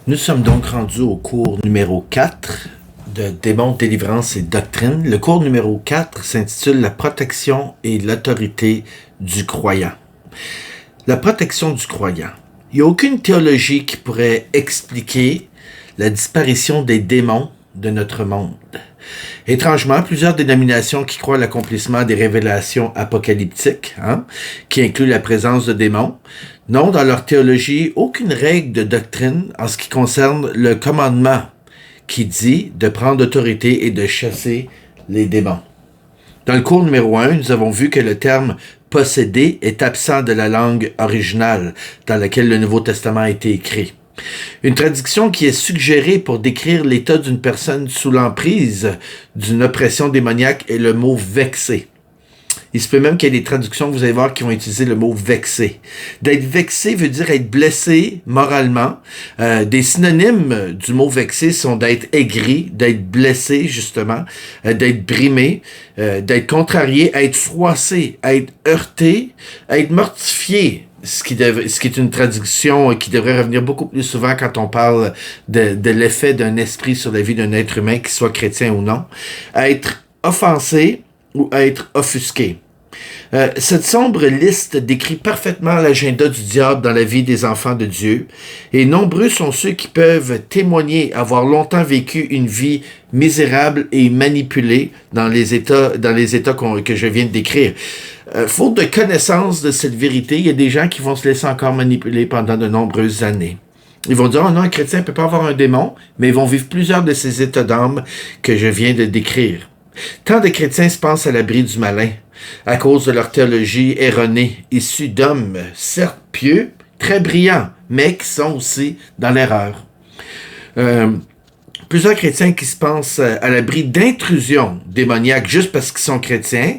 Nous sommes donc rendus au cours numéro 4 de Démons, délivrance et doctrine. Le cours numéro 4 s'intitule La protection et l'autorité du croyant. La protection du croyant. Il n'y a aucune théologie qui pourrait expliquer la disparition des démons de notre monde. Étrangement, plusieurs dénominations qui croient à l'accomplissement des révélations apocalyptiques, qui incluent la présence de démons, n'ont dans leur théologie aucune règle de doctrine en ce qui concerne le commandement qui dit de prendre autorité et de chasser les démons. Dans le cours numéro 1, nous avons vu que le terme « posséder » est absent de la langue originale dans laquelle le Nouveau Testament a été écrit. Une traduction qui est suggérée pour décrire l'état d'une personne sous l'emprise d'une oppression démoniaque est le mot « vexé ». Il se peut même qu'il y ait des traductions, vous allez voir, qui vont utiliser le mot « vexé ». D'être vexé veut dire être blessé moralement. Des synonymes du mot « vexé » sont d'être aigri, d'être blessé, justement, d'être brimé, d'être contrarié, être froissé, être heurté, être mortifié. Ce qui est une traduction qui devrait revenir beaucoup plus souvent quand on parle de l'effet d'un esprit sur la vie d'un être humain, qu'il soit chrétien ou non. Être offensé ou être offusqué. Cette sombre liste décrit parfaitement l'agenda du diable dans la vie des enfants de Dieu, et nombreux sont ceux qui peuvent témoigner avoir longtemps vécu une vie misérable et manipulée dans les états que je viens de décrire. Faute de connaissance de cette vérité, il y a des gens qui vont se laisser encore manipuler pendant de nombreuses années. Ils vont dire « Oh non, un chrétien ne peut pas avoir un démon », mais ils vont vivre plusieurs de ces états d'âme que je viens de décrire. Tant de chrétiens se pensent à l'abri du malin, à cause de leur théologie erronée, issue d'hommes, certes pieux, très brillants, mais qui sont aussi dans l'erreur. Plusieurs chrétiens qui se pensent à l'abri d'intrusions démoniaques juste parce qu'ils sont chrétiens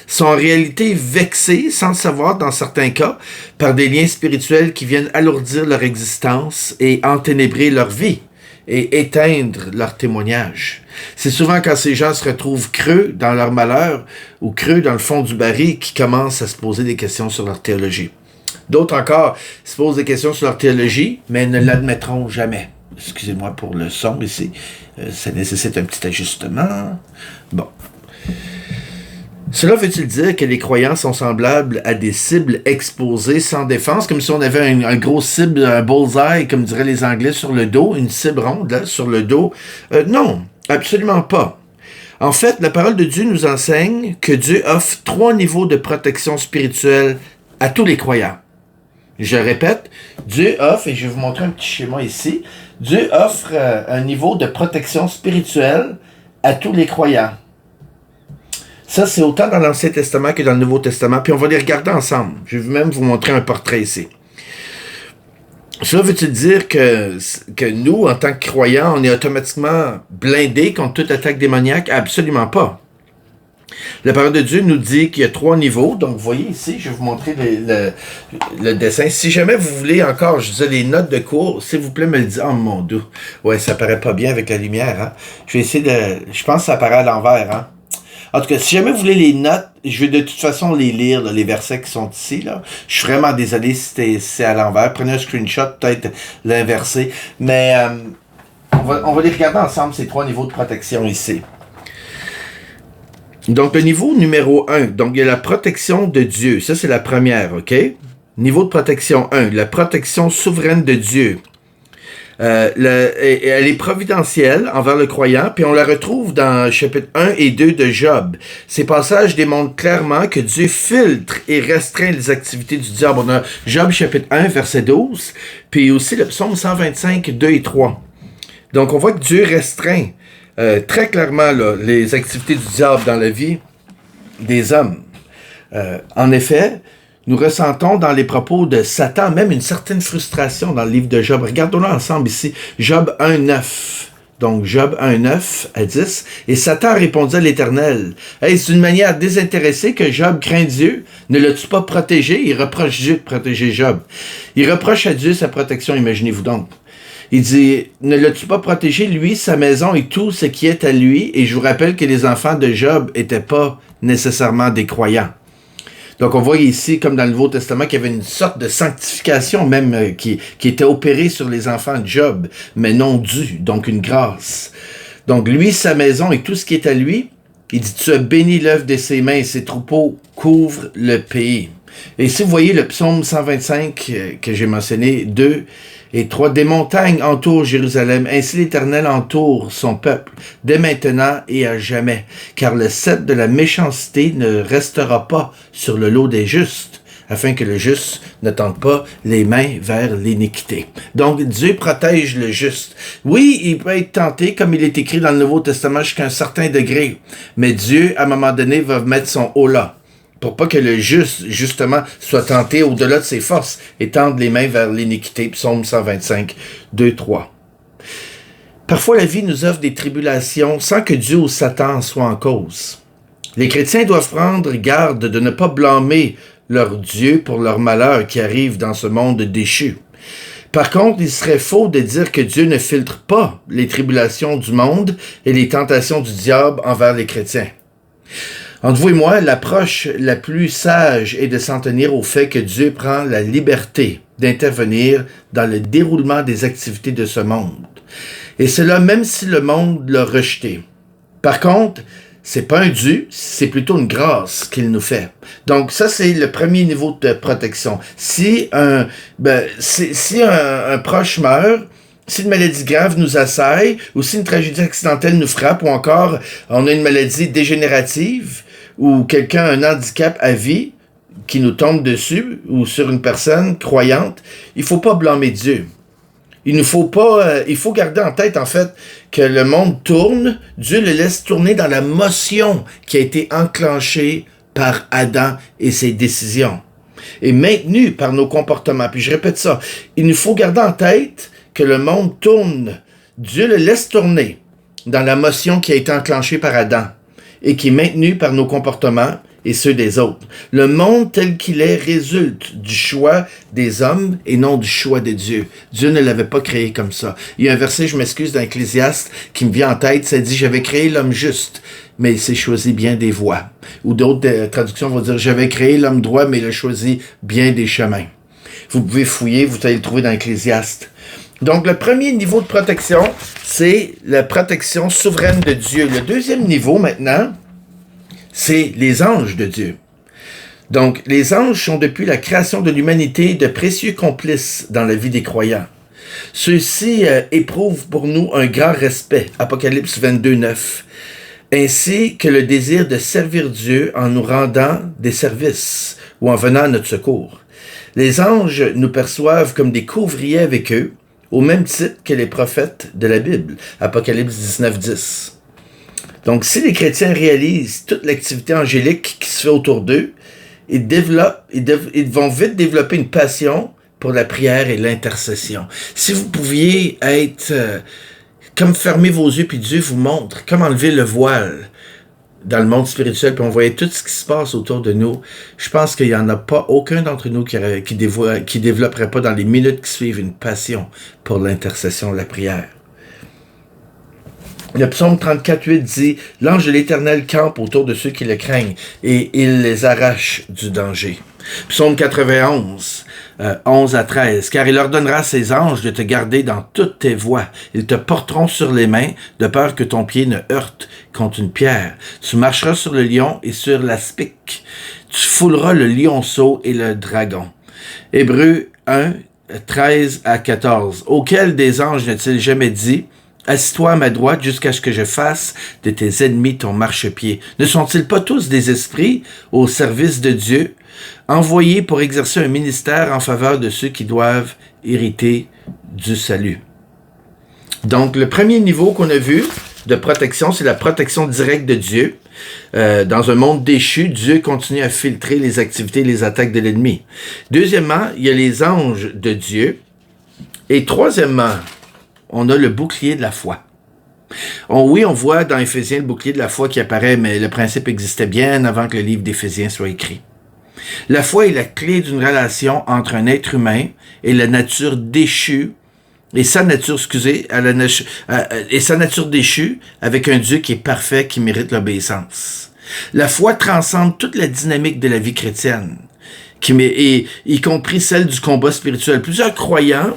sont en réalité vexés, sans le savoir dans certains cas, par des liens spirituels qui viennent alourdir leur existence et enténébrer leur vie et éteindre leur témoignage. C'est souvent quand ces gens se retrouvent creux dans leur malheur ou creux dans le fond du baril qu'ils commencent à se poser des questions sur leur théologie. D'autres encore se posent des questions sur leur théologie, mais ne l'admettront jamais. Excusez-moi pour le son ici. Ça nécessite un petit ajustement. Bon. Cela veut-il dire que les croyants sont semblables à des cibles exposées sans défense, comme si on avait un gros cible, un bullseye, comme diraient les Anglais, sur le dos, une cible ronde là, sur le dos? Non, absolument pas. En fait, la parole de Dieu nous enseigne que Dieu offre 3 niveaux de protection spirituelle à tous les croyants. Je répète, Dieu offre, et je vais vous montrer un petit schéma ici, Dieu offre un niveau de protection spirituelle à tous les croyants. Ça, c'est autant dans l'Ancien Testament que dans le Nouveau Testament, puis on va les regarder ensemble. Je vais même vous montrer un portrait ici. Cela veut-il dire que nous, en tant que croyants, on est automatiquement blindés contre toute attaque démoniaque? Absolument pas. La parole de Dieu nous dit qu'il y a 3 niveaux. Donc, vous voyez ici, je vais vous montrer le dessin. Si jamais vous voulez encore, je disais les notes de cours, s'il vous plaît, me le dire. Oh mon Dieu. Ouais, ça paraît pas bien avec la lumière. Je vais essayer je pense que ça paraît à l'envers. En tout cas, si jamais vous voulez les notes, je vais de toute façon les lire, les versets qui sont ici. Je suis vraiment désolé si c'est à l'envers. Prenez un screenshot, peut-être l'inverser. Mais on va les regarder ensemble, ces 3 niveaux de protection ici. Donc, le niveau numéro 1, donc il y a la protection de Dieu. Ça, c'est la première, OK? Niveau de protection 1, la protection souveraine de Dieu. Elle est providentielle envers le croyant, puis on la retrouve dans chapitre 1 et 2 de Job. Ces passages démontrent clairement que Dieu filtre et restreint les activités du diable. On a Job chapitre 1, verset 12, puis aussi le psaume 125, 2 et 3. Donc, on voit que Dieu restreint très clairement les activités du diable dans la vie des hommes. En effet, nous ressentons dans les propos de Satan même une certaine frustration dans le livre de Job. Regardons-le ensemble ici. Job 1, 9. Donc, Job 1, 9 à 10. Et Satan répondit à l'Éternel. Est-ce d'une manière désintéressée que Job craint Dieu? Ne l'as-tu pas protégé? Il reproche Dieu de protéger Job. Il reproche à Dieu sa protection, imaginez-vous donc. Il dit, ne l'as-tu pas protégé, lui, sa maison et tout ce qui est à lui? Et je vous rappelle que les enfants de Job n'étaient pas nécessairement des croyants. Donc, on voit ici, comme dans le Nouveau Testament, qu'il y avait une sorte de sanctification même qui était opérée sur les enfants de Job, mais non due, donc une grâce. Donc, lui, sa maison et tout ce qui est à lui, il dit, tu as béni l'œuvre de ses mains et ses troupeaux couvrent le pays. Et si vous voyez le psaume 125 que j'ai mentionné, 2 et 3, des montagnes entourent Jérusalem, ainsi l'Éternel entoure son peuple, dès maintenant et à jamais, car le sceptre de la méchanceté ne restera pas sur le lot des justes, afin que le juste ne tende pas les mains vers l'iniquité. Donc, Dieu protège le juste. Oui, il peut être tenté, comme il est écrit dans le Nouveau Testament, jusqu'à un certain degré, mais Dieu, à un moment donné, va mettre son haut là, pour pas que le juste, justement, soit tenté au-delà de ses forces et tende les mains vers l'iniquité. Psaume 125, 2, 3. Parfois, la vie nous offre des tribulations sans que Dieu ou Satan soient en cause. Les chrétiens doivent prendre garde de ne pas blâmer leur Dieu pour leur malheur qui arrive dans ce monde déchu. Par contre, il serait faux de dire que Dieu ne filtre pas les tribulations du monde et les tentations du diable envers les chrétiens. Entre vous et moi, l'approche la plus sage est de s'en tenir au fait que Dieu prend la liberté d'intervenir dans le déroulement des activités de ce monde. Et cela même si le monde l'a rejeté. Par contre, c'est pas un dû, c'est plutôt une grâce qu'il nous fait. Donc ça, c'est le premier niveau de protection. Si un proche meurt, si une maladie grave nous assaille, ou si une tragédie accidentelle nous frappe, ou encore on a une maladie dégénérative, ou quelqu'un a un handicap à vie qui nous tombe dessus, ou sur une personne croyante, il faut pas blâmer Dieu. Il faut garder en tête, en fait, que le monde tourne, Dieu le laisse tourner dans la motion qui a été enclenchée par Adam et ses décisions, et maintenue par nos comportements. Puis je répète ça, il nous faut garder en tête que le monde tourne, Dieu le laisse tourner dans la motion qui a été enclenchée par Adam, et qui est maintenue par nos comportements et ceux des autres. Le monde tel qu'il est résulte du choix des hommes et non du choix de Dieu. Dieu ne l'avait pas créé comme ça. Il y a un verset, je m'excuse, dans Ecclésiaste qui me vient en tête, ça dit « J'avais créé l'homme juste, mais il s'est choisi bien des voies. » Ou d'autres traductions vont dire « J'avais créé l'homme droit, mais il a choisi bien des chemins. » Vous pouvez fouiller, vous allez le trouver dans Ecclésiaste. Donc, le premier niveau de protection, c'est la protection souveraine de Dieu. Le deuxième niveau, maintenant, c'est les anges de Dieu. Donc, les anges sont depuis la création de l'humanité de précieux complices dans la vie des croyants. Ceux-ci éprouvent pour nous un grand respect, Apocalypse 22, 9, ainsi que le désir de servir Dieu en nous rendant des services ou en venant à notre secours. Les anges nous perçoivent comme des couvriers avec eux, au même titre que les prophètes de la Bible, Apocalypse 19, 10. Donc, si les chrétiens réalisent toute l'activité angélique qui se fait autour d'eux, ils vont vite développer une passion pour la prière et l'intercession. Si vous pouviez être comme fermer vos yeux, puis Dieu vous montre comme enlever le voile dans le monde spirituel, puis on voyait tout ce qui se passe autour de nous, je pense qu'il n'y en a pas aucun d'entre nous qui développerait pas dans les minutes qui suivent une passion pour l'intercession, la prière. Le psaume 34, 8 dit « L'ange de l'Éternel campe autour de ceux qui le craignent, et il les arrache du danger. » Psaume 91, 11 à 13. « Car il ordonnera à ses anges de te garder dans toutes tes voies. Ils te porteront sur les mains, de peur que ton pied ne heurte contre une pierre. Tu marcheras sur le lion et sur l'aspic. Tu fouleras le lionceau et le dragon. » Hébreux 1, 13 à 14. « Auquel des anges n'a-t-il jamais dit « Assis-toi à ma droite jusqu'à ce que je fasse de tes ennemis ton marchepied. » Ne sont-ils pas tous des esprits au service de Dieu, envoyés pour exercer un ministère en faveur de ceux qui doivent hériter du salut? Donc, le premier niveau qu'on a vu de protection, c'est la protection directe de Dieu. Dans un monde déchu, Dieu continue à filtrer les activités et les attaques de l'ennemi. Deuxièmement, il y a les anges de Dieu. Et troisièmement, on a le bouclier de la foi. Oui, on voit dans Éphésiens le bouclier de la foi qui apparaît, mais le principe existait bien avant que le livre d'Éphésiens soit écrit. La foi est la clé d'une relation entre un être humain et la nature déchue, et sa nature déchue avec un Dieu qui est parfait, qui mérite l'obéissance. La foi transcende toute la dynamique de la vie chrétienne, y compris celle du combat spirituel. Plusieurs croyants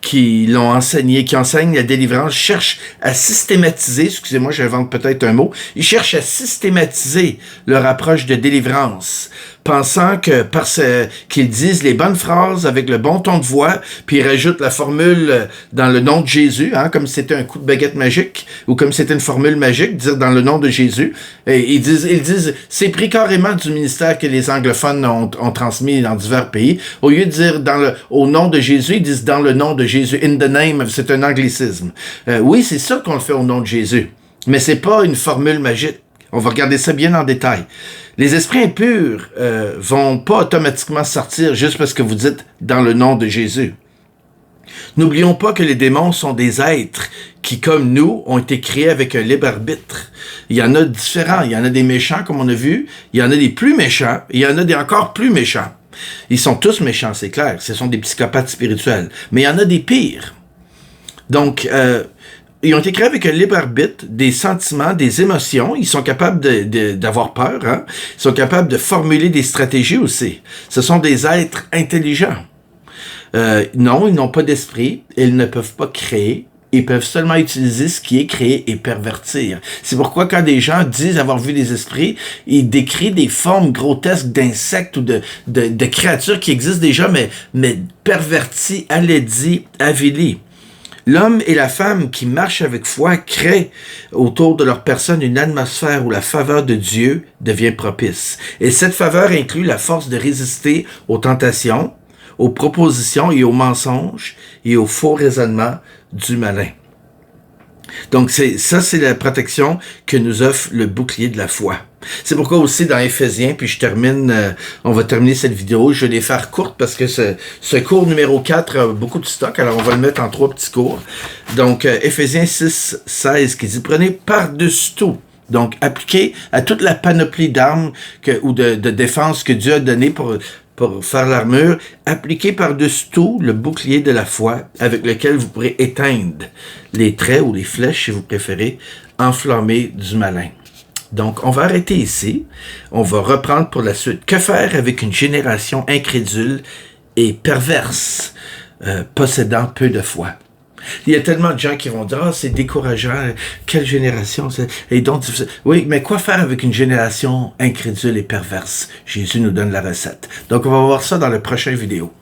qui l'ont enseigné, qui enseignent la délivrance, cherchent à systématiser, excusez-moi, j'invente peut-être un mot, ils cherchent à systématiser leur approche de délivrance, pensant que parce qu'ils disent les bonnes phrases avec le bon ton de voix, puis ils rajoutent la formule dans le nom de Jésus, hein, comme si c'était un coup de baguette magique, ou comme si c'était une formule magique, dire dans le nom de Jésus. Et ils disent, c'est pris carrément du ministère que les anglophones ont transmis dans divers pays. Au lieu de dire au nom de Jésus, ils disent dans le nom de Jésus. In the name, c'est un anglicisme. Oui, c'est ça qu'on le fait au nom de Jésus. Mais c'est pas une formule magique. On va regarder ça bien en détail. Les esprits impurs vont pas automatiquement sortir juste parce que vous dites dans le nom de Jésus. N'oublions pas que les démons sont des êtres qui, comme nous, ont été créés avec un libre arbitre. Il y en a différents. Il y en a des méchants, comme on a vu. Il y en a des plus méchants. Et il y en a des encore plus méchants. Ils sont tous méchants, c'est clair. Ce sont des psychopathes spirituels. Mais il y en a des pires. Donc, ils ont été créés avec un libre arbitre, des sentiments, des émotions. Ils sont capables d'avoir peur. Hein? Ils sont capables de formuler des stratégies aussi. Ce sont des êtres intelligents. Non, ils n'ont pas d'esprit. Ils ne peuvent pas créer. Ils peuvent seulement utiliser ce qui est créé et pervertir. C'est pourquoi quand des gens disent avoir vu des esprits, ils décrivent des formes grotesques d'insectes ou de créatures qui existent déjà, mais perverties, alaidies, avilies. L'homme et la femme qui marchent avec foi créent autour de leur personne une atmosphère où la faveur de Dieu devient propice. Et cette faveur inclut la force de résister aux tentations, aux propositions et aux mensonges et aux faux raisonnements du malin. Donc, c'est la protection que nous offre le bouclier de la foi. C'est pourquoi aussi dans Éphésiens, puis on va terminer cette vidéo, je vais les faire courtes parce que ce cours numéro 4 a beaucoup de stock, alors on va le mettre en 3 petits cours. Donc, Éphésiens 6, 16 qui dit « Prenez par-dessus tout ». Donc, appliquez à toute la panoplie d'armes ou de défense que Dieu a donnée pour faire l'armure, appliquez par-dessus tout le bouclier de la foi avec lequel vous pourrez éteindre les traits ou les flèches, si vous préférez, enflammées du malin. Donc, on va arrêter ici. On va reprendre pour la suite. Que faire avec une génération incrédule et perverse, possédant peu de foi? Il y a tellement de gens qui vont dire « Ah, c'est décourageant, quelle génération, et donc difficile. » Oui, mais quoi faire avec une génération incrédule et perverse? Jésus nous donne la recette. Donc, on va voir ça dans la prochaine vidéo.